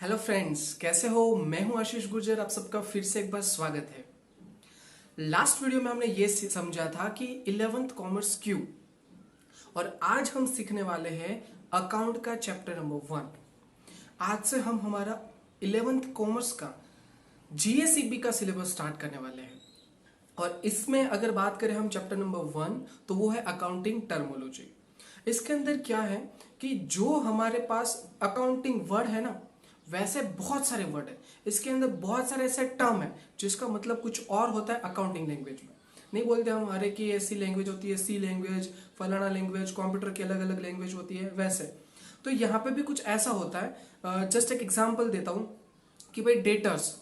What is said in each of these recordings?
Hello friends, कैसे हो। मैं हूं आशीष गुर्जर। आप सबका फिर से एक बार स्वागत है। लास्ट वीडियो में हमने ये समझा था कि 11th कॉमर्स क्यों, और आज हम सीखने वाले हैं अकाउंट का चैप्टर नंबर 1। आज से हम हमारा 11th कॉमर्स का जीएसईबी का सिलेबस स्टार्ट करने वाले हैं। और इसमें अगर बात करें हम चैप्टर नंबर 1, तो वो है अकाउंटिंग टर्मोलॉजी। इसके अंदर क्या है कि जो हमारे पास अकाउंटिंग वर्ड है ना, वैसे बहुत सारे वर्ड है। इसके अंदर बहुत सारे ऐसे टर्म है जिसका मतलब कुछ और होता है अकाउंटिंग लैंग्वेज में। नहीं बोलते हम हर एक की ऐसी लैंग्वेज होती है, सी लैंग्वेज, फलाना लैंग्वेज, कंप्यूटर की अलग अलग लैंग्वेज होती है, वैसे तो यहाँ पे भी कुछ ऐसा होता है। जस्ट एक एग्जांपल देता हूँ कि भाई डेटर्स,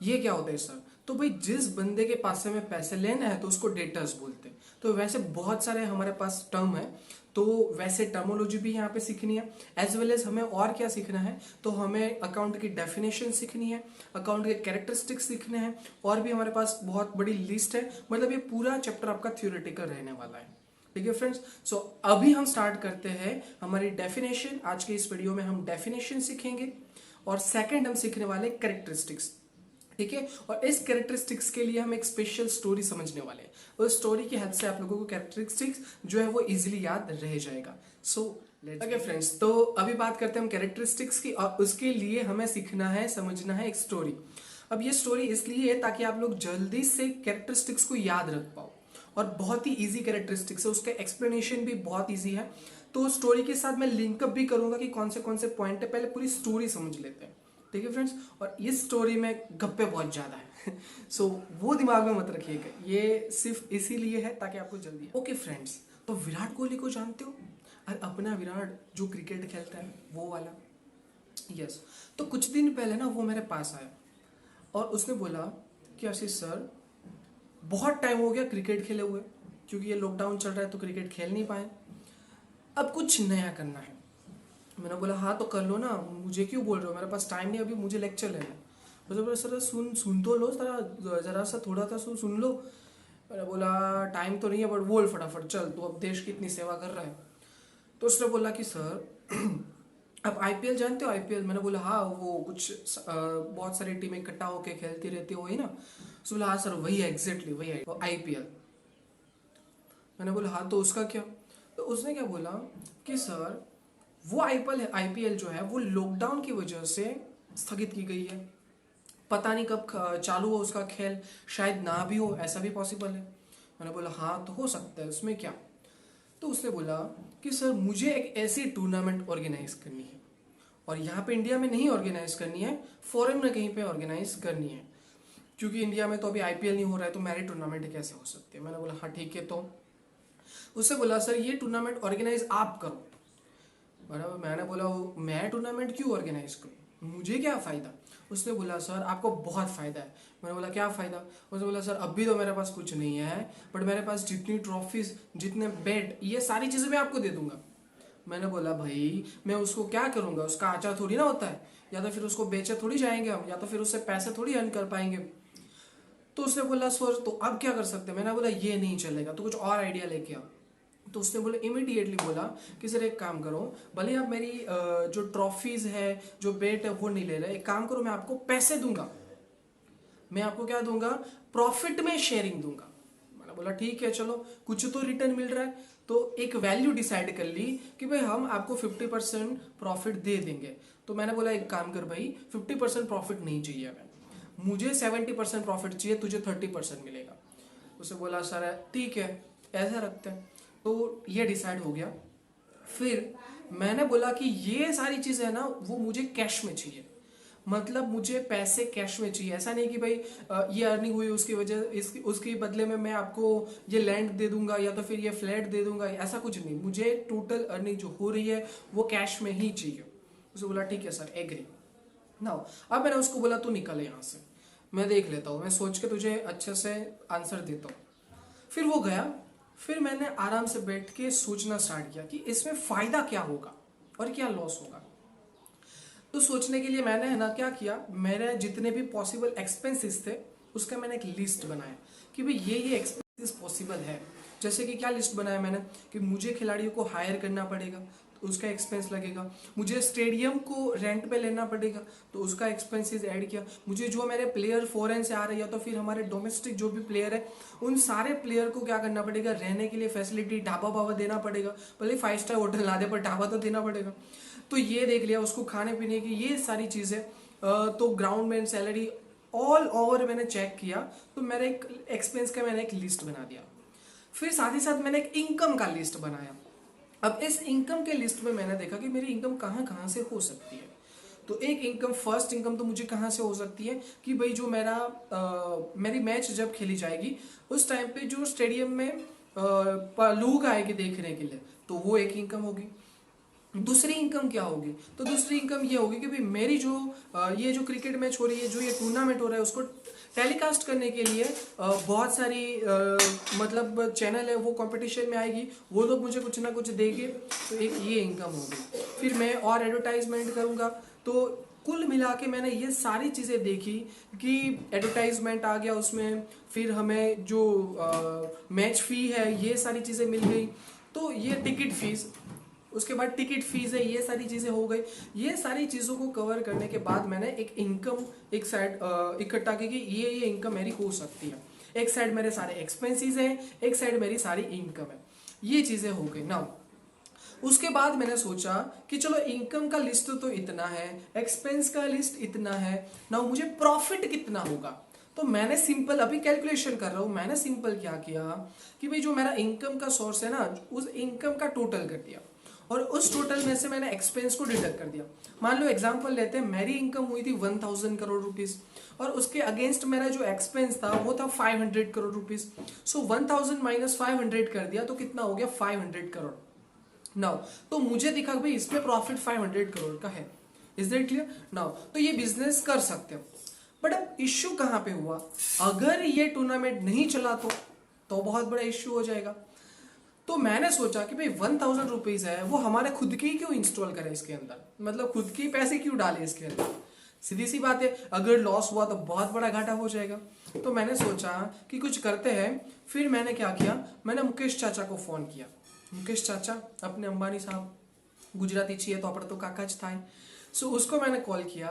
ये क्या होता है सर? तो भाई जिस बंदे के पास से हमें पैसे लेना है तो उसको डेटर्स बोलते हैं। तो वैसे बहुत सारे हमारे पास टर्म है, तो वैसे टर्मोलॉजी भी यहाँ पे सीखनी है। एज वेल एज हमें और क्या सीखना है, तो हमें अकाउंट की डेफिनेशन सीखनी है, अकाउंट के कैरेक्टरिस्टिक्स सीखने हैं, और भी हमारे पास बहुत बड़ी लिस्ट है। मतलब ये पूरा चैप्टर आपका थ्योरेटिकल रहने वाला है। ठीक है फ्रेंड्स, सो अभी हम स्टार्ट करते हैं हमारी डेफिनेशन। आज के इस वीडियो में हम डेफिनेशन सीखेंगे और सेकंड हम सीखने वाले कैरेक्टरिस्टिक्स। ठीक है, और इस कैरेक्टरिस्टिक्स के लिए हम एक स्पेशल स्टोरी समझने वाले हैं। उस स्टोरी की हेल्प से आप लोगों को कैरेक्टरिस्टिक्स जो है वो इजीली याद रह जाएगा। सो ओके फ्रेंड्स, तो अभी बात करते हैं हम कैरेक्टरिस्टिक्स की, और उसके लिए हमें सीखना है, समझना है एक स्टोरी। अब ये स्टोरी इसलिए है ताकि आप लोग जल्दी से कैरेक्टरिस्टिक्स को याद रख पाओ, और बहुत ही इजी कैरेक्टरिस्टिक्स है, उसका एक्सप्लेनेशन भी बहुत इजी है। तो स्टोरी के साथ मैं लिंकअप भी करूंगा कि कौन से पॉइंट है, पहले पूरी स्टोरी समझ लेते हैं। ठीक है फ्रेंड्स, और इस स्टोरी में गप्पे बहुत ज्यादा है सो वो दिमाग में मत रखिएगा, ये सिर्फ इसीलिए है ताकि आपको जल्दी। ओके फ्रेंड्स, तो विराट कोहली को जानते हो? और अपना विराट जो क्रिकेट खेलता है वो वाला। यस, तो कुछ दिन पहले ना वो मेरे पास आया और उसने बोला कि आशीष सर, बहुत टाइम हो गया क्रिकेट खेले हुए, क्योंकि ये लॉकडाउन चल रहा है तो क्रिकेट खेल नहीं पाए, अब कुछ नया करना है। मैंने बोला हाँ तो कर लो ना, मुझे क्यों बोल रहे हो, मेरे पास टाइम नहीं, अभी मुझे लेक्चर लेना है। मुझे बोला सर सुन तो लो, जरा सा थोड़ा सा सुन लो। मैंने बोला टाइम तो नहीं है, बट बोल फटाफट, चल तू अब देश की इतनी सेवा कर रहा है। तो उसने बोला कि सर अब आईपीएल जानते हो? आईपीएल? मैंने बोला हाँ, वो कुछ बहुत सारी टीमें इकट्ठा होकर खेलती रहती हो, वही ना? उसने बोला हाँ सर वही है, एग्जैक्टली वही है आईपीएल। मैंने बोला हाँ तो उसका क्या? तो उसने क्या बोला कि सर वो आईपीएल जो है वो लॉकडाउन की वजह से स्थगित की गई है, पता नहीं कब चालू हो उसका खेल, शायद ना भी हो, ऐसा भी पॉसिबल है। मैंने बोला हाँ तो हो सकता है, उसमें क्या? तो उसने बोला कि सर मुझे एक ऐसी टूर्नामेंट ऑर्गेनाइज करनी है, और यहाँ पे इंडिया में नहीं ऑर्गेनाइज करनी है, फॉरेन में कहीं पे ऑर्गेनाइज करनी है, क्योंकि इंडिया में तो अभी आईपीएल नहीं हो रहा है, तो मैरिज टूर्नामेंट कैसे हो सकती है? मैंने बोला हाँ ठीक है। तो उससे बोला सर ये टूर्नामेंट ऑर्गेनाइज आप करो। बराबर, मैंने बोला मैं टूर्नामेंट क्यों ऑर्गेनाइज करूँ, मुझे क्या फ़ायदा? उसने बोला सर आपको बहुत फ़ायदा है। मैंने बोला क्या फ़ायदा? उसने बोला सर अभी तो मेरे पास कुछ नहीं है, बट मेरे पास जितनी ट्रॉफीज, जितने बैट, ये सारी चीज़ें मैं आपको दे दूंगा। मैंने बोला भाई मैं उसको क्या करूँगा, उसका आचार थोड़ी ना होता है, या तो फिर उसको बेचे थोड़ी जाएंगे हम, या तो फिर उससे पैसे थोड़ी अर्न कर पाएंगे। तो उसने बोला सर तो अब क्या कर सकते हैं? मैंने बोला ये नहीं चलेगा, तो कुछ और आइडिया लेके आओ। तो उसने बोला इमीडिएटली बोला कि सर एक काम करो, भले आप मेरी जो ट्रॉफीज है, जो बेट है वो नहीं ले रहे, एक काम करो मैं आपको पैसे दूंगा, मैं आपको क्या दूंगा, प्रॉफिट में शेयरिंग दूंगा। मैंने बोला ठीक है चलो, कुछ तो रिटर्न मिल रहा है। तो एक वैल्यू डिसाइड कर ली कि भाई हम आपको 50% प्रॉफिट दे देंगे। तो मैंने बोला एक काम कर भाई, 50% प्रॉफिट नहीं चाहिए हमें, मुझे 70% प्रॉफिट चाहिए, तुझे 30% मिलेगा। उसे बोला सर ठीक है ऐसा रखते हैं। तो ये डिसाइड हो गया। फिर मैंने बोला कि ये सारी चीजें है ना वो मुझे कैश में चाहिए, मतलब मुझे पैसे कैश में चाहिए। ऐसा नहीं कि भाई ये अर्निंग हुई उसकी वजह, उसके बदले में मैं आपको ये लैंड दे दूंगा या तो फिर ये फ्लैट दे दूंगा, ऐसा कुछ नहीं, मुझे टोटल अर्निंग जो हो रही है वो कैश में ही चाहिए। उसने बोला ठीक है सर एग्री नाउ। अब मैंने उसको बोला तू निकल यहाँ से, मैं देख लेता हूँ, मैं सोच के तुझे अच्छे से आंसर देता हूँ। फिर वो गया। फिर मैंने आराम से बैठ के सोचना स्टार्ट किया कि इसमें फायदा क्या होगा और क्या लॉस होगा। तो सोचने के लिए मैंने है ना क्या किया, मेरे जितने भी पॉसिबल एक्सपेंसेस थे उसका मैंने एक लिस्ट बनाया कि भाई ये एक्सपेंसेस पॉसिबल है। जैसे कि क्या लिस्ट बनाया मैंने कि मुझे खिलाड़ियों को हायर करना पड़ेगा, तो उसका एक्सपेंस लगेगा, मुझे स्टेडियम को रेंट पे लेना पड़ेगा तो उसका एक्सपेंसेस ऐड किया, मुझे जो मेरे प्लेयर फॉरेन से आ रहे हैं तो फिर हमारे डोमेस्टिक जो भी प्लेयर है उन सारे प्लेयर को क्या करना पड़ेगा, रहने के लिए फैसिलिटी, ढाबा वाबा देना पड़ेगा, भले 5 स्टार होटल ना दे पर ढाबा तो देना पड़ेगा। तो ये देख लिया, उसको खाने पीने की ये सारी चीज़ें, तो ग्राउंड में सैलरी ऑल ओवर मैंने चेक किया। तो मेरे एक एक्सपेंस का मैंने एक लिस्ट बना दिया। फिर साथ ही साथ मैंने एक इनकम का लिस्ट बनाया। अब इस इनकम के लिस्ट में मैंने देखा कि मेरी इनकम कहाँ कहाँ से हो सकती है। तो एक इनकम, फर्स्ट इनकम तो मुझे कहाँ से हो सकती है कि भाई जो मेरी मैच जब खेली जाएगी उस टाइम पे जो स्टेडियम में लोग आएंगे देखने के लिए, तो वो एक इनकम होगी। दूसरी इनकम क्या होगी, तो दूसरी इनकम ये होगी कि भाई मेरी जो ये जो क्रिकेट मैच हो रही है, जो ये टूर्नामेंट हो रहा है, उसको टेलीकास्ट करने के लिए बहुत सारी मतलब चैनल है वो कंपटीशन में आएगी, वो लोग मुझे कुछ ना कुछ देंगे, तो एक ये इनकम होगी। फिर मैं और एडवर्टाइजमेंट करूँगा। तो कुल मिला के मैंने ये सारी चीज़ें देखी कि एडवर्टाइजमेंट आ गया उसमें, फिर हमें जो मैच फी है ये सारी चीज़ें मिल गई, तो ये टिकट फीस, उसके बाद टिकट फीस है, ये सारी चीज़ें हो गई। ये सारी चीज़ों को कवर करने के बाद मैंने एक इनकम एक साइड इकट्ठा की कि ये इनकम मेरी हो सकती है। एक साइड मेरे सारे एक्सपेंसेस हैं, एक साइड मेरी सारी इनकम है। ये चीज़ें हो गई ना। उसके बाद मैंने सोचा कि चलो इनकम का लिस्ट तो इतना है, एक्सपेंस का लिस्ट इतना है ना, मुझे प्रॉफिट कितना होगा। तो मैंने सिंपल अभी कैलकुलेशन कर रहा हूँ, मैंने सिंपल क्या किया कि भाई जो मेरा इनकम का सोर्स है ना, उस इनकम का टोटल कर दिया और उस टोटल में से मैंने एक्सपेंस को डिडक्ट कर दिया। मान लो एग्जांपल लेते हैं, मेरी इनकम हुई थी 1000 करोड़ रुपीस और उसके अगेंस्ट मेरा जो एक्सपेंस था वो था 500 करोड़ रुपीस। सो 1000 माइनस 500 कर दिया तो कितना हो गया, 500 करोड़। नाउ तो मुझे दिखा भाई इसमें प्रॉफिट 500 करोड़ का है। Is that clear? नाउ तो ये बिजनेस कर सकते हो। बट अब इश्यू कहां पे हुआ, अगर ये टूर्नामेंट नहीं चला तो बहुत बड़ा इश्यू हो जाएगा। तो मैंने सोचा कि भाई 1000 रुपीज है, वो हमारे खुद के ही क्यों इंस्टॉल करें इसके अंदर, मतलब खुद के पैसे क्यों डालें इसके अंदर। सीधी सी बात है, अगर लॉस हुआ तो बहुत बड़ा घाटा हो जाएगा। तो मैंने सोचा कि कुछ करते हैं। फिर मैंने क्या किया, मैंने मुकेश चाचा को फोन किया। मुकेश चाचा अपने अंबानी साहब, गुजराती चाहिए तो આપણે तो काका ज થાય। सो उसको मैंने कॉल किया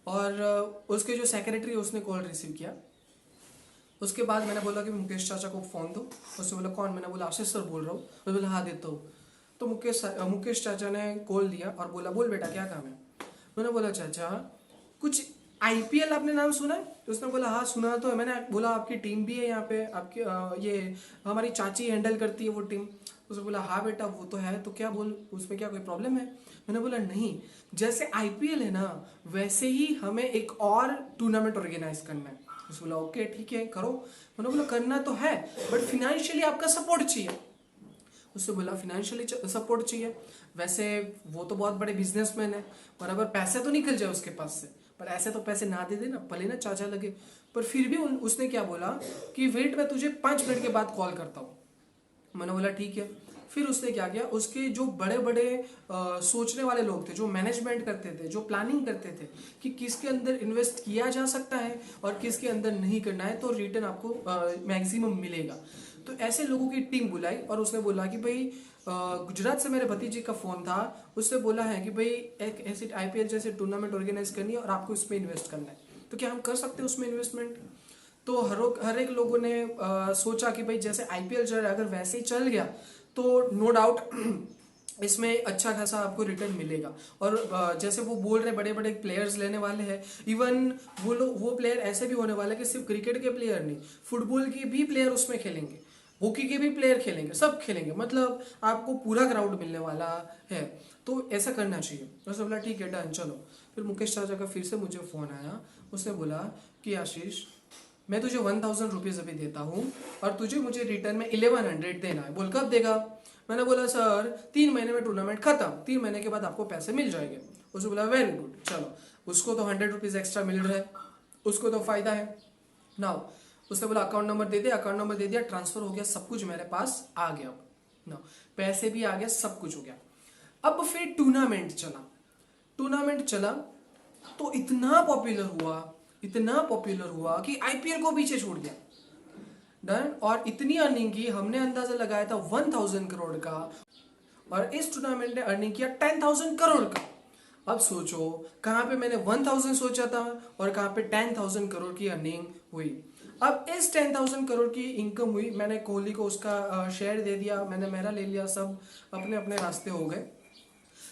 और उसके जो सेक्रेटरी उसने कॉल रिसीव किया। उसके बाद मैंने बोला कि मुकेश चाचा को फ़ोन दो। उसने बोला कौन, मैंने बोला आशीष सर बोल रहा हूँ। तो बोला हाँ देता हूँ। तो मुकेश चाचा ने कॉल दिया और बोला बोल बेटा क्या काम है। मैंने बोला चाचा कुछ आईपीएल आपने नाम सुना है? तो उसने बोला हाँ सुना तो है। मैंने बोला आपकी टीम भी है यहाँ पे, आपकी ये हमारी चाची हैंडल करती है वो टीम। उसने बोला हाँ बेटा वो तो है, तो क्या बोल उसमें क्या कोई प्रॉब्लम है। मैंने बोला नहीं, जैसे आईपीएल है ना वैसे ही हमें एक और टूर्नामेंट ऑर्गेनाइज करना है। उसने बोला ओके ठीक है करो। मैंने बोला करना तो है बट फिनेंशियली आपका सपोर्ट चाहिए। उसने बोला फाइनेंशियली सपोर्ट चाहिए, वैसे वो तो बहुत बड़े बिजनेसमैन है, बराबर पैसे तो निकल जाए उसके पास से, पर ऐसे तो पैसे ना दे देना, भले ना चाचा लगे। पर फिर भी उसने क्या बोला कि वेट मैं तुझे 5 मिनट के बाद कॉल करता हूँ। मैंने बोला ठीक है। फिर उसने क्या किया, उसके जो बड़े बड़े सोचने वाले लोग थे, जो मैनेजमेंट करते थे, जो प्लानिंग करते थे कि किसके अंदर इन्वेस्ट किया जा सकता है और किसके अंदर नहीं करना है तो रिटर्न आपको मैक्सिमम मिलेगा, तो ऐसे लोगों की टीम बुलाई। और उसने बोला कि भाई गुजरात से मेरे भतीजी का फ़ोन था, उससे बोला है कि भाई एक ऐसी आईपीएल जैसे टूर्नामेंट ऑर्गेनाइज करनी है और आपको इसमें इन्वेस्ट करना है, तो क्या हम कर सकते हैं उसमें इन्वेस्टमेंट। तो हर एक लोगों ने सोचा कि भाई जैसे आईपीएल चल रहा है अगर वैसे ही चल गया तो नो डाउट इसमें अच्छा खासा आपको रिटर्न मिलेगा। और जैसे वो बोल रहे बड़े बड़े प्लेयर्स लेने वाले हैं, इवन वो प्लेयर ऐसे भी होने वाले कि सिर्फ क्रिकेट के प्लेयर नहीं, फुटबॉल के भी प्लेयर उसमें खेलेंगे, हॉकी के भी प्लेयर खेलेंगे, सब खेलेंगे, मतलब आपको पूरा ग्राउंड मिलने वाला है। तो ऐसा करना चाहिए। उसने बोला ठीक है डन चलो। फिर मुकेश चाचा का फिर से मुझे फ़ोन आया। उसने बोला कि आशीष मैं तुझे 1000 रुपीज़ अभी देता हूँ और तुझे मुझे रिटर्न में 1100 देना है। बोल कब देगा। मैंने बोला सर 3 महीने में टूर्नामेंट खत्म, 3 महीने के बाद आपको पैसे मिल जाएंगे। उसने बोला वेरी गुड चलो। उसको तो 100 रुपीज़ एक्स्ट्रा मिल रहा है, उसको तो फ़ायदा है। नाउ उसने बोला अकाउंट नंबर दे दे, अकाउंट नंबर दे दिया, ट्रांसफर हो गया, सब कुछ मेरे पास आ गया। नाउ पैसे भी आ गया, सब कुछ हो गया। अब फिर टूर्नामेंट चला तो इतना पॉपुलर हुआ कि आईपीएल को पीछे छोड़ दिया। डन। और इतनी अर्निंग की हमने अंदाजा लगाया था 1000 करोड़ का, और इस टूर्नामेंट ने अर्निंग किया 10,000 करोड़ का। अब सोचो कहाँ पे मैंने 1,000 सोचा था और कहाँ पे 10,000 करोड़ की अर्निंग हुई। अब इस 10,000 करोड़ की इनकम हुई, मैंने कोहली को उसका शेयर दे दिया, मैंने मेरा ले लिया, सब अपने अपने रास्ते हो गए।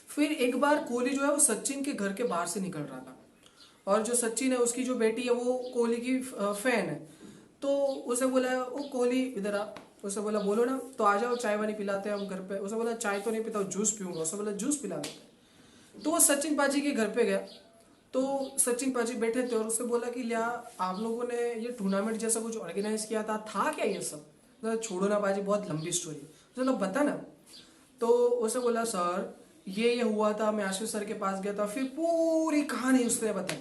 फिर एक बार कोहली जो है वो सचिन के घर के बाहर से निकल रहा था, और जो सचिन है उसकी जो बेटी है वो कोहली की फैन है। तो उसे बोला, ओ कोहली इधर आ। उसे बोला बोलो ना, तो आ जाओ चाय वानी पिलाते हैं हम घर पे। उसे बोला चाय तो नहीं पीता, जूस पीऊंगा। उसे बोला जूस पिला देते हैं। तो वो सचिन पाजी के घर पे गया, तो सचिन पाजी बैठे थे और उससे बोला कि लिया आप लोगों ने ये टूर्नामेंट जैसा कुछ ऑर्गेनाइज किया था क्या ये सब? तो छोड़ो ना पाजी, बहुत लंबी स्टोरी, चलो बता ना। तो उसे बोला सर ये हुआ था, मैं आशीष सर के पास गया था। फिर पूरी कहानी उसने बताई,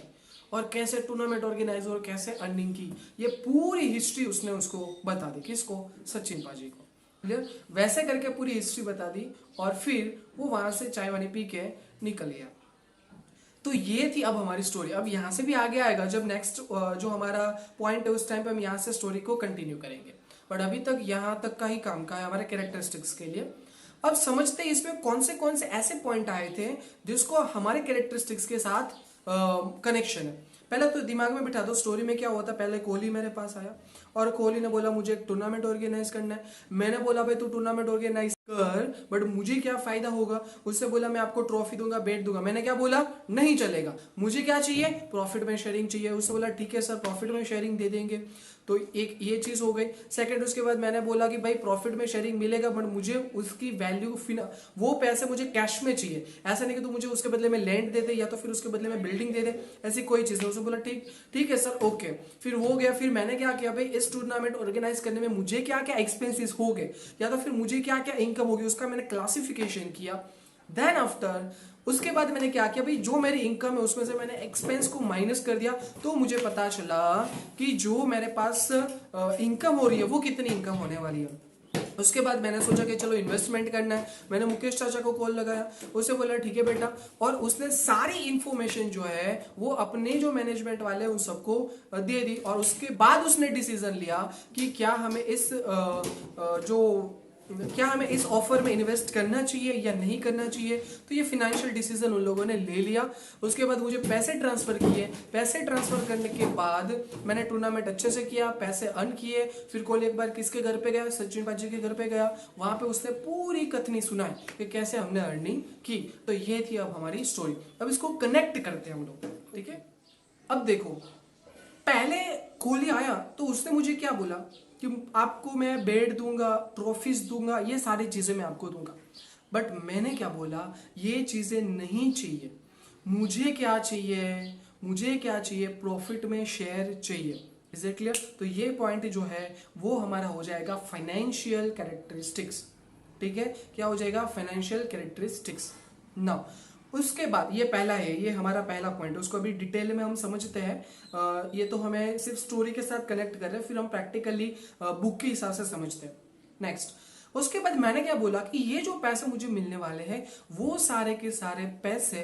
और कैसे टूर्नामेंट ऑर्गेनाइज और कैसे अर्निंग की, ये पूरी हिस्ट्री उसने उसको बता दी। किसको? सचिन पाजी को। क्लियर? वैसे करके पूरी हिस्ट्री बता दी, और फिर वो वहां से चाय वानी पी के निकल गया। तो ये थी अब हमारी स्टोरी। अब यहाँ से भी आगे आएगा, जब नेक्स्ट जो हमारा पॉइंट है उस टाइम पे हम यहाँ से स्टोरी को कंटिन्यू करेंगे, बट अभी तक यहाँ तक का ही काम का है हमारे कैरेक्टरिस्टिक्स के लिए। अब समझते हैं इसमें कौन से ऐसे पॉइंट आए थे जिसको हमारे कैरेक्टरिस्टिक्स के साथ कनेक्शन है। पहले तो दिमाग में बिठा दो, स्टोरी में क्या हुआ था। पहले कोहली मेरे पास आया और कोहली ने बोला मुझे एक टूर्नामेंट ऑर्गेनाइज करना है। मैंने बोला भाई तू टूर्नामेंट ऑर्गेनाइज कर, बट मुझे क्या फायदा होगा? उससे बोला मैं आपको ट्रॉफी दूंगा, बैट दूंगा। मैंने क्या बोला? नहीं चलेगा, मुझे क्या चाहिए? प्रॉफिट में शेयरिंग चाहिए। उससे बोला ठीक है सर, प्रॉफिट में शेयरिंग दे देंगे। तो एक ये चीज हो गई। सेकंड, उसके बाद मैंने बोला कि भाई प्रॉफिट में शेयरिंग मिलेगा, बट मुझे उसकी वैल्यू वो पैसे मुझे कैश में चाहिए। ऐसा नहीं कि तू मुझे उसके बदले में लैंड दे दे या तो फिर उसके बदले में बिल्डिंग दे दे, ऐसी कोई चीज नहीं। उसने बोला ठीक ठीक है सर, ओके। फिर वो गया। फिर मैंने क्या किया भाई, इस टूर्नामेंट ऑर्गेनाइज करने में मुझे क्या क्या एक्सपेंसेस हो गए या तो फिर मुझे क्या क्या इनकम होगी, उसका मैंने क्लासिफिकेशन किया। देन आफ्टर उसके बाद मैंने क्या किया भाई, जो मेरी इनकम है उसमें से मैंने एक्सपेंस को माइनस कर दिया। तो मुझे पता चला कि जो मेरे पास इनकम हो रही है वो कितनी इनकम होने वाली है। उसके बाद मैंने सोचा कि चलो इन्वेस्टमेंट करना है। मैंने मुकेश चाचा को कॉल लगाया, उसे बोला ठीक है बेटा, और उसने सारी इंफॉर्मेशन जो है वो अपने जो मैनेजमेंट वाले उन सबको दे दी। और उसके बाद उसने डिसीजन लिया कि क्या हमें इस ऑफर में इन्वेस्ट करना चाहिए या नहीं करना चाहिए। तो ये फाइनेंशियल डिसीजन उन लोगों ने ले लिया। उसके बाद मुझे पैसे ट्रांसफर किए। पैसे ट्रांसफर करने के बाद मैंने टूर्नामेंट अच्छे से किया, पैसे अर्न किए। फिर कोहली एक बार किसके घर पे गया? सचिन पाजी के घर पे गया। वहां पे उसने पूरी कथनी सुनाई कि कैसे हमने अर्निंग की। तो ये थी अब हमारी स्टोरी। अब इसको कनेक्ट करते हैं हम लोग, ठीक है। अब देखो, पहले कोहली आया तो उसने मुझे क्या बोला कि आपको मैं बेट दूंगा, ट्रॉफीज दूंगा, ये सारी चीजें मैं आपको दूंगा। बट मैंने क्या बोला, ये चीजें नहीं चाहिए। मुझे क्या चाहिए? मुझे क्या चाहिए? प्रॉफिट में शेयर चाहिए। Is it clear? तो ये पॉइंट जो है वो हमारा हो जाएगा फाइनेंशियल कैरेक्टरिस्टिक्स। ठीक है, क्या हो जाएगा? Financial characteristics. नाउ उसके बाद ये पहला है, ये हमारा पहला पॉइंट। उसको अभी डिटेल में हम समझते हैं। ये तो हमें सिर्फ स्टोरी के साथ कनेक्ट कर रहे हैं, फिर हम प्रैक्टिकली बुक के हिसाब से समझते हैं। नेक्स्ट, उसके बाद मैंने क्या बोला कि ये जो पैसे मुझे मिलने वाले हैं वो सारे के सारे पैसे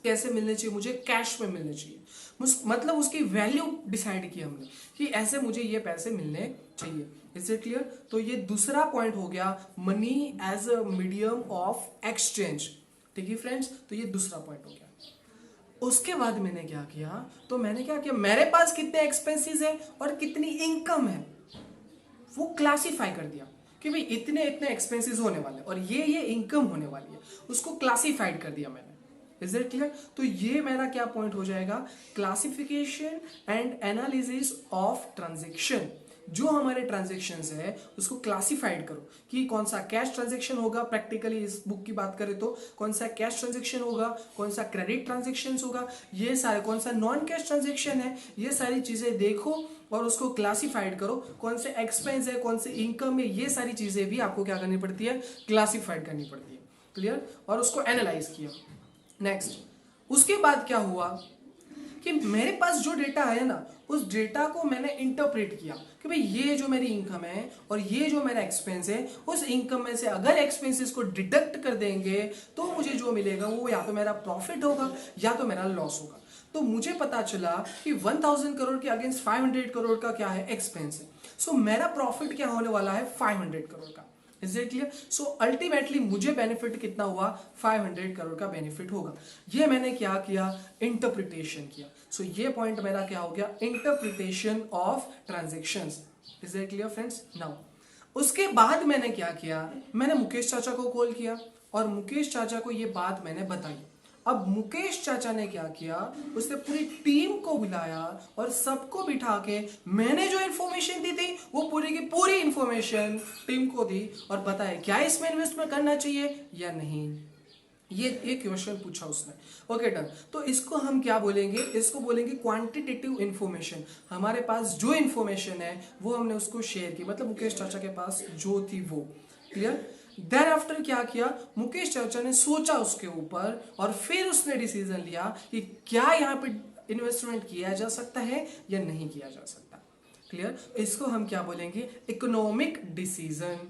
कैसे मिलने चाहिए? मुझे कैश में मिलने चाहिए। मतलब उसकी वैल्यू डिसाइड की हमने कि ऐसे मुझे ये पैसे मिलने चाहिए। Is it clear? तो ये दूसरा पॉइंट हो गया, money as a medium of exchange. ठीक है फ्रेंड्स, तो ये दूसरा पॉइंट हो गया। उसके बाद मैंने क्या किया, तो मैंने क्या किया, मेरे पास कितने एक्सपेंसेस है और कितनी इनकम है वो क्लासिफाई कर दिया कि भाई इतने इतने एक्सपेंसेस होने वाले और ये इनकम होने वाली है, उसको क्लासिफाइड कर दिया मैंने। Is it clear? तो ये मेरा क्या पॉइंट हो जाएगा, classification and analysis of transaction. जो हमारे ट्रांजेक्शन्स है उसको क्लासिफाइड करो कि कौन सा कैश ट्रांजेक्शन होगा। प्रैक्टिकली इस बुक की बात करें तो कौन सा कैश ट्रांजेक्शन होगा, कौन सा क्रेडिट ट्रांजेक्शन होगा, ये सारे कौन सा नॉन कैश ट्रांजेक्शन है, ये सारी चीजें देखो और उसको क्लासिफाइड करो। कौन से एक्सपेंस है, कौन से इनकम है, ये सारी चीजें भी आपको क्या करनी पड़ती है, क्लासिफाइड करनी पड़ती है। क्लियर? और उसको एनालाइज किया। नेक्स्ट, उसके बाद क्या हुआ कि मेरे पास जो डेटा है ना, उस डेटा को मैंने इंटरप्रेट किया कि भाई ये जो मेरी इनकम है और ये जो मेरा एक्सपेंस है, उस इनकम में से अगर एक्सपेंसेस को डिडक्ट कर देंगे तो मुझे जो मिलेगा वो या तो मेरा प्रॉफिट होगा या तो मेरा लॉस होगा। तो मुझे पता चला कि 1000 करोड़ के अगेंस्ट 500 करोड़ का क्या है, एक्सपेंस है। सो मेरा प्रॉफिट क्या होने वाला है, 500 करोड़ का। Is it clear? So ultimately मुझे बेनिफिट कितना हुआ, 500 करोड़ का बेनिफिट होगा। ये मैंने क्या किया, इंटरप्रिटेशन किया। सो ये पॉइंट मेरा क्या हो गया, interpretation of transactions. Is it clear friends? Now उसके बाद मैंने क्या किया, मैंने मुकेश चाचा को कॉल किया और मुकेश चाचा को ये बात मैंने बताई। अब मुकेश चाचा ने क्या किया, उसने पूरी टीम को बुलाया और सबको बिठा के मैंने जो इन्फॉर्मेशन दी थी वो पूरी की पूरी इन्फॉर्मेशन टीम को दी और बताया क्या इसमें इन्वेस्टमेंट करना चाहिए या नहीं। ये एक क्वेश्चन पूछा उसने। Okay done. तो इसको हम क्या बोलेंगे, इसको बोलेंगे क्वांटिटेटिव इन्फॉर्मेशन। हमारे पास जो इन्फॉर्मेशन है वो हमने उसको शेयर की, मतलब मुकेश चाचा के पास जो थी वो। क्लियर? देन आफ्टर क्या किया, मुकेश चाचा ने सोचा उसके ऊपर और फिर उसने डिसीजन लिया कि क्या यहाँ पे इन्वेस्टमेंट किया जा सकता है या नहीं किया जा सकता। क्लियर? इसको हम क्या बोलेंगे, economic decision.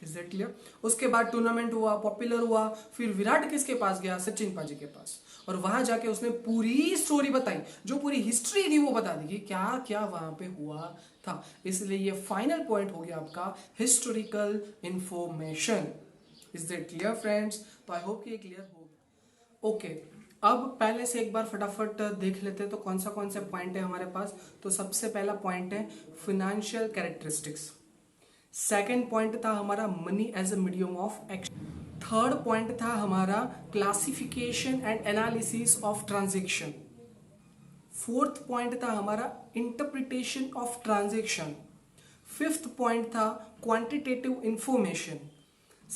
Is that clear? उसके बाद टूर्नामेंट हुआ, पॉपुलर हुआ, फिर विराट किसके पास गया, सचिन पाजी के पास, और वहां जाके उसने पूरी स्टोरी बताई, जो पूरी हिस्ट्री थी वो बता दी कि क्या क्या वहां पे हुआ था। इसलिए ये फाइनल पॉइंट हो गया आपका historical information. Is that clear friends? तो आई होप कि ये क्लियर हो गया। ओके, अब पहले से एक बार फटाफट देख लेते हैं तो कौन से पॉइंट है हमारे पास। तो सबसे पहला पॉइंट है फिनेंशियल कैरेक्टरिस्टिक्स। सेकेंड पॉइंट था हमारा money as a medium of action. Third point था हमारा classification and analysis of transaction. Fourth point था हमारा interpretation of transaction. Fifth point था क्वांटिटेटिव इंफॉर्मेशन।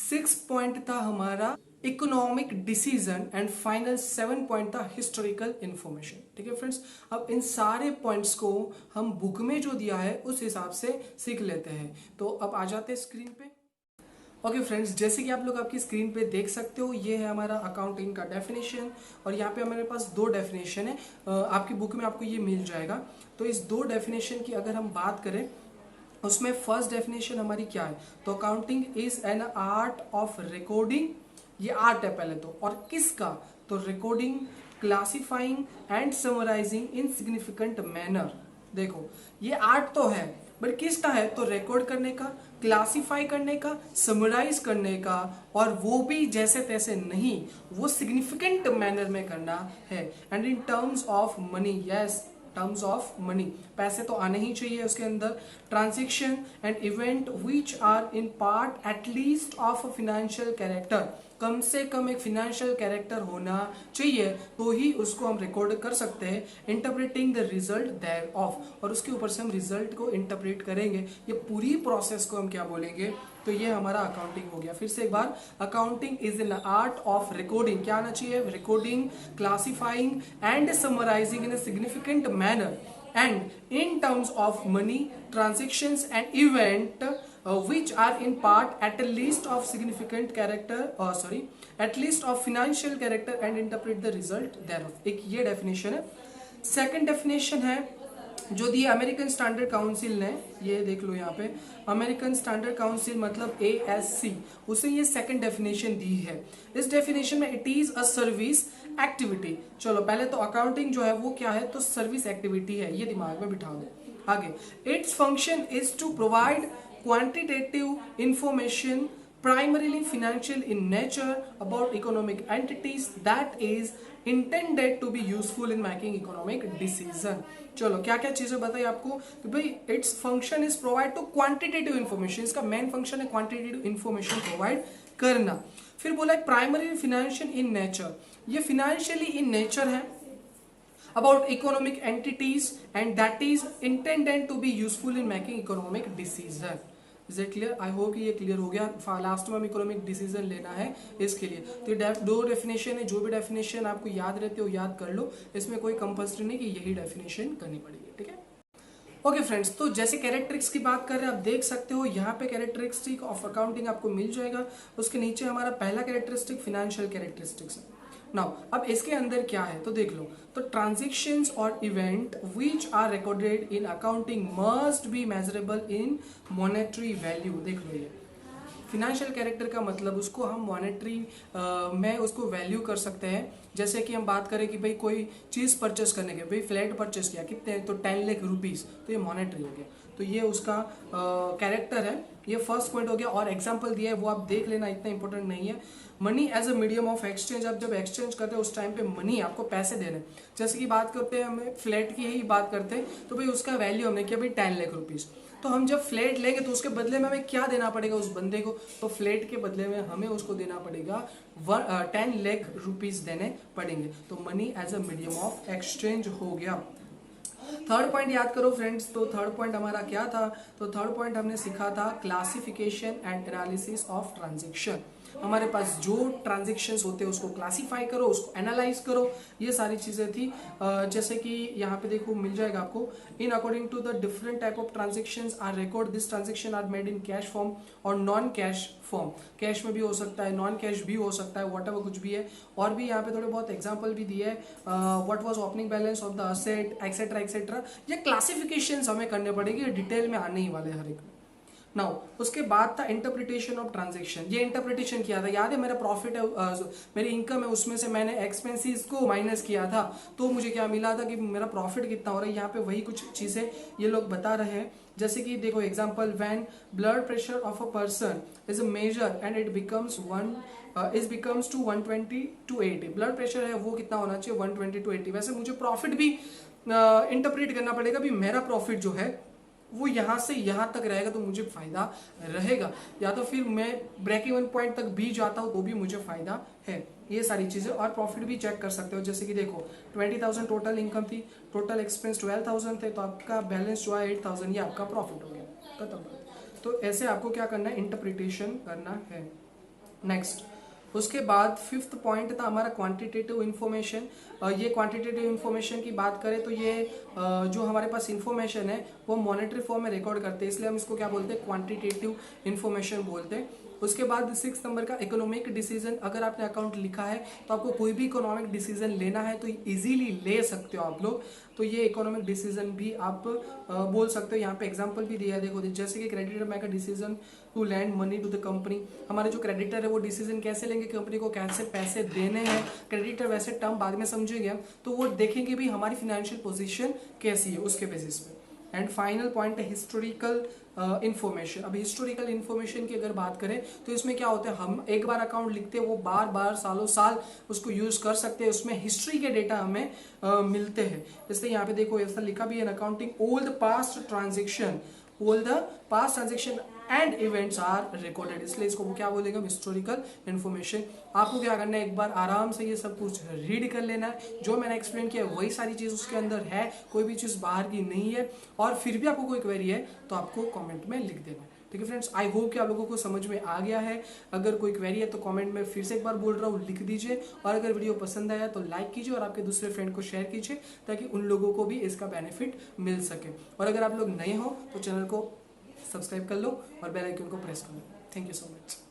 सिक्स पॉइंट था हमारा economic decision and final 7 point था हिस्टोरिकल इंफॉर्मेशन। ठीक है फ्रेंड्स, अब इन सारे पॉइंट्स को हम बुक में जो दिया है उस हिसाब से सीख लेते हैं। तो अब आ जाते हैं स्क्रीन पे। ओके फ्रेंड्स, जैसे कि आप लोग आपकी स्क्रीन पे देख सकते हो, ये है हमारा अकाउंटिंग का डेफिनेशन और यहाँ पे हमारे पास दो डेफिनेशन है। आपकी बुक में आपको ये मिल जाएगा। तो इस दो डेफिनेशन की अगर हम बात करें, उसमें फर्स्ट डेफिनेशन हमारी क्या है, तो accounting is an art of recording. ये आर्ट है पहले तो, और किसका, तो recording, classifying and summarising in significant manner. देखो ये आर्ट तो है, बट किसका है, तो रिकॉर्ड करने का, क्लासिफाई करने का, समराइज करने का, और वो भी जैसे तैसे नहीं, वो सिग्निफिकेंट मैनर में करना है। And in terms of money, yes terms of money, पैसे तो आने ही चाहिए उसके अंदर। Transaction and event which are in part at least of a financial character, कम से कम एक फिनेंशियल कैरेक्टर होना चाहिए तो ही उसको हम रिकॉर्ड कर सकते हैं। Interpreting the result thereof, और उसके ऊपर से हम रिजल्ट को इंटरप्रेट करेंगे। ये पूरी प्रोसेस को हम क्या बोलेंगे, तो ये हमारा अकाउंटिंग हो गया। फिर से एक बार, accounting is an art of recording, क्या आना चाहिए, recording, classifying and summarising in a significant manner and in terms of money, transactions and event which are in part at least of significant character, at least of financial character and interpret the result thereof। एक ये definition है। Second definition है जो दी American standard council ने, ये देख लो यहाँ पे, अमेरिकन स्टैंडर्ड काउंसिल मतलब ASC, उसे ये सेकंड डेफिनेशन दी है। इस डेफिनेशन में it is a service activity. चलो पहले तो अकाउंटिंग जो है वो क्या है, तो सर्विस एक्टिविटी है, ये दिमाग में बिठा दो। आगे, its function is to provide quantitative information primarily financial in nature about economic entities that is intended to be useful in making economic decision। चलो क्या क्या चीजें बताई आपको कि भाई its function is provide to quantitative information, इसका main function है क्वांटिटेटिव इंफॉर्मेशन प्रोवाइड करना। फिर बोला है प्राइमरी फिनेंशियल इन नेचर, ये फिनेंशियली इन नेचर है about economic entities and that is intended to be useful in making economic decision। Is it clear? I hope कि ये clear हो गया। लास्ट में हम इकोनॉमिक डिसीजन लेना है इसके लिए। तो ये दो डेफिनेशन है, जो भी डेफिनेशन आपको याद रहते हो याद कर लो, इसमें कोई कंपल्सरी नहीं कि यही डेफिनेशन करनी पड़ेगी। ठीक है, ओके फ्रेंड्स, तो जैसे कैरेक्टरिस्टिक्स की बात कर रहे हैं, आप देख सकते हो यहाँ पे कैरेक्टरिस्टिक ऑफ अकाउंटिंग आपको मिल जाएगा। उसके नीचे हमारा पहला कैरेक्टरिस्टिक फिनेंशियल कैरेक्टरिस्टिक्स है। नाउ अब इसके अंदर क्या है तो देख लो, तो ट्रांजेक्शंस और event which are recorded in accounting must be measurable in monetary value. देख लो, ये फिनेंशियल कैरेक्टर का मतलब उसको हम मॉनेटरी में उसको वैल्यू कर सकते हैं। जैसे कि हम बात करें कि भाई कोई चीज़ परचेस करने के, भाई फ्लैट परचेस किया कितने, तो 10 लाख रुपीज़, तो ये मॉनेटरी हो गया। तो ये उसका कैरेक्टर है। ये फर्स्ट पॉइंट हो गया और एग्जाम्पल दिया है वो आप देख लेना, इतना इंपॉर्टेंट नहीं है। Money as a medium of exchange, आप जब एक्सचेंज करते हैं उस टाइम पे मनी आपको पैसे देने, जैसे कि बात करते हैं हमें फ्लैट की ही बात करते हैं तो भाई उसका वैल्यू हमने किया भाई 10 लाख रुपीज। तो हम जब फ्लैट लेंगे तो उसके बदले में हमें क्या देना पड़ेगा उस बंदे को, तो फ्लैट के बदले में हमें उसको देना पड़ेगा 10 लाख रुपीज देने पड़ेंगे। तो money as a medium of exchange हो गया। थर्ड पॉइंट याद करो फ्रेंड्स, तो थर्ड पॉइंट हमारा क्या था, तो थर्ड पॉइंट हमने सीखा था classification and analysis of transaction. हमारे पास जो ट्रांजेक्शन्स होते हैं उसको क्लासीफाई करो, उसको एनालाइज करो, ये सारी चीजें थी। जैसे कि यहाँ पे देखो मिल जाएगा आपको, in according to the different type of transactions are record, this transaction are made in cash form और नॉन कैश फॉर्म। कैश में भी हो सकता है, नॉन कैश भी हो सकता है, वॉट एवर कुछ भी है। और भी यहाँ पे थोड़े बहुत एग्जाम्पल भी दिए है, what was opening balance of the asset etcetera etcetera. ये क्लासिफिकेशंस हमें करने पड़ेंगे, डिटेल में आने ही वाले हर एक। नाउ उसके बाद था इंटरप्रिटेशन ऑफ ट्रांजेक्शन। ये इंटरप्रिटेशन किया था, याद है मेरा प्रॉफिट है, मेरी इनकम है, उसमें से मैंने एक्सपेंसेस को माइनस किया था तो मुझे क्या मिला था कि मेरा प्रॉफिट कितना हो रहा है। यहाँ पे वही कुछ चीजें ये लोग बता रहे हैं, जैसे कि देखो example, when blood pressure of a person is a major and it becomes to 120 to 80, blood pressure है वो कितना होना चाहिए 120 to 80। वैसे मुझे प्रॉफिट भी इंटरप्रेट करना पड़ेगा, भी मेरा प्रॉफिट जो है वो यहाँ से यहाँ तक रहेगा तो मुझे फायदा रहेगा, या तो फिर मैं ब्रेक इवन पॉइंट तक भी जाता हूँ तो भी मुझे फायदा है। ये सारी चीजें और प्रॉफिट भी चेक कर सकते हो, जैसे कि देखो 20,000 टोटल इनकम थी, टोटल एक्सपेंस 12,000 थे, तो आपका बैलेंस जो है 8,000, ये आपका प्रॉफिट हो गया, खत्म। तो ऐसे आपको क्या करना है, इंटरप्रिटेशन करना है। नेक्स्ट उसके बाद फिफ्थ पॉइंट था हमारा क्वांटिटेटिव इन्फॉर्मेशन। ये क्वांटिटेटिव इन्फॉर्मेशन की बात करें तो ये जो हमारे पास इन्फॉर्मेशन है वो मॉनेटरी फॉर्म में रिकॉर्ड करते हैं, इसलिए हम इसको क्या बोलते हैं, क्वांटिटेटिव इन्फॉर्मेशन बोलते हैं। उसके बाद 6 नंबर का इकोनॉमिक डिसीजन। अगर आपने अकाउंट लिखा है तो आपको कोई भी इकोनॉमिक डिसीजन लेना है तो इजीली ले सकते हो आप लोग, तो ये इकोनॉमिक डिसीजन भी आप बोल सकते हो। यहाँ पे एग्जांपल भी दिया है, देखो जैसे कि creditor make a decision to lend money to the company. हमारे जो क्रेडिटर है वो डिसीजन कैसे लेंगे, कंपनी को कैसे पैसे देने हैं। क्रेडिटर वैसे टर्म बाद में समझेंगे तो वो देखेंगे भी हमारी फाइनेंशियल पोजीशन कैसी है उसके बेसिस पे। एंड फाइनल पॉइंट है हिस्टोरिकल इन्फॉर्मेशन। अब हिस्टोरिकल इन्फॉर्मेशन की अगर बात करें तो इसमें क्या होता है, हम एक बार अकाउंट लिखते हैं वो बार बार सालों साल उसको यूज कर सकते हैं, उसमें हिस्ट्री के डेटा हमें मिलते हैं। जैसे यहाँ पे देखो ऐसा लिखा भी है, accounting all the past transaction and events are recorded, इसलिए इसको वो क्या बोलेगा, हिस्टोरिकल इन्फॉर्मेशन। आपको क्या करना है, एक बार आराम से ये सब कुछ रीड कर लेना है, जो मैंने एक्सप्लेन किया वही सारी चीज उसके अंदर है, कोई भी चीज बाहर की नहीं है। और फिर भी आपको कोई क्वेरी है तो आपको कमेंट में लिख देना है। ठीक है फ्रेंड्स, आई होप कि आप लोगों को समझ में आ गया है। अगर कोई क्वेरी है तो कमेंट में फिर से एक बार बोल रहा हूँ, लिख दीजिए। और अगर वीडियो पसंद आया तो लाइक कीजिए और आपके दूसरे फ्रेंड को शेयर कीजिए ताकि उन लोगों को भी इसका बेनिफिट मिल सके। और अगर आप लोग नए हो तो चैनल को सब्सक्राइब कर लो और बेल आइकन को प्रेस कर लो। Thank you so much.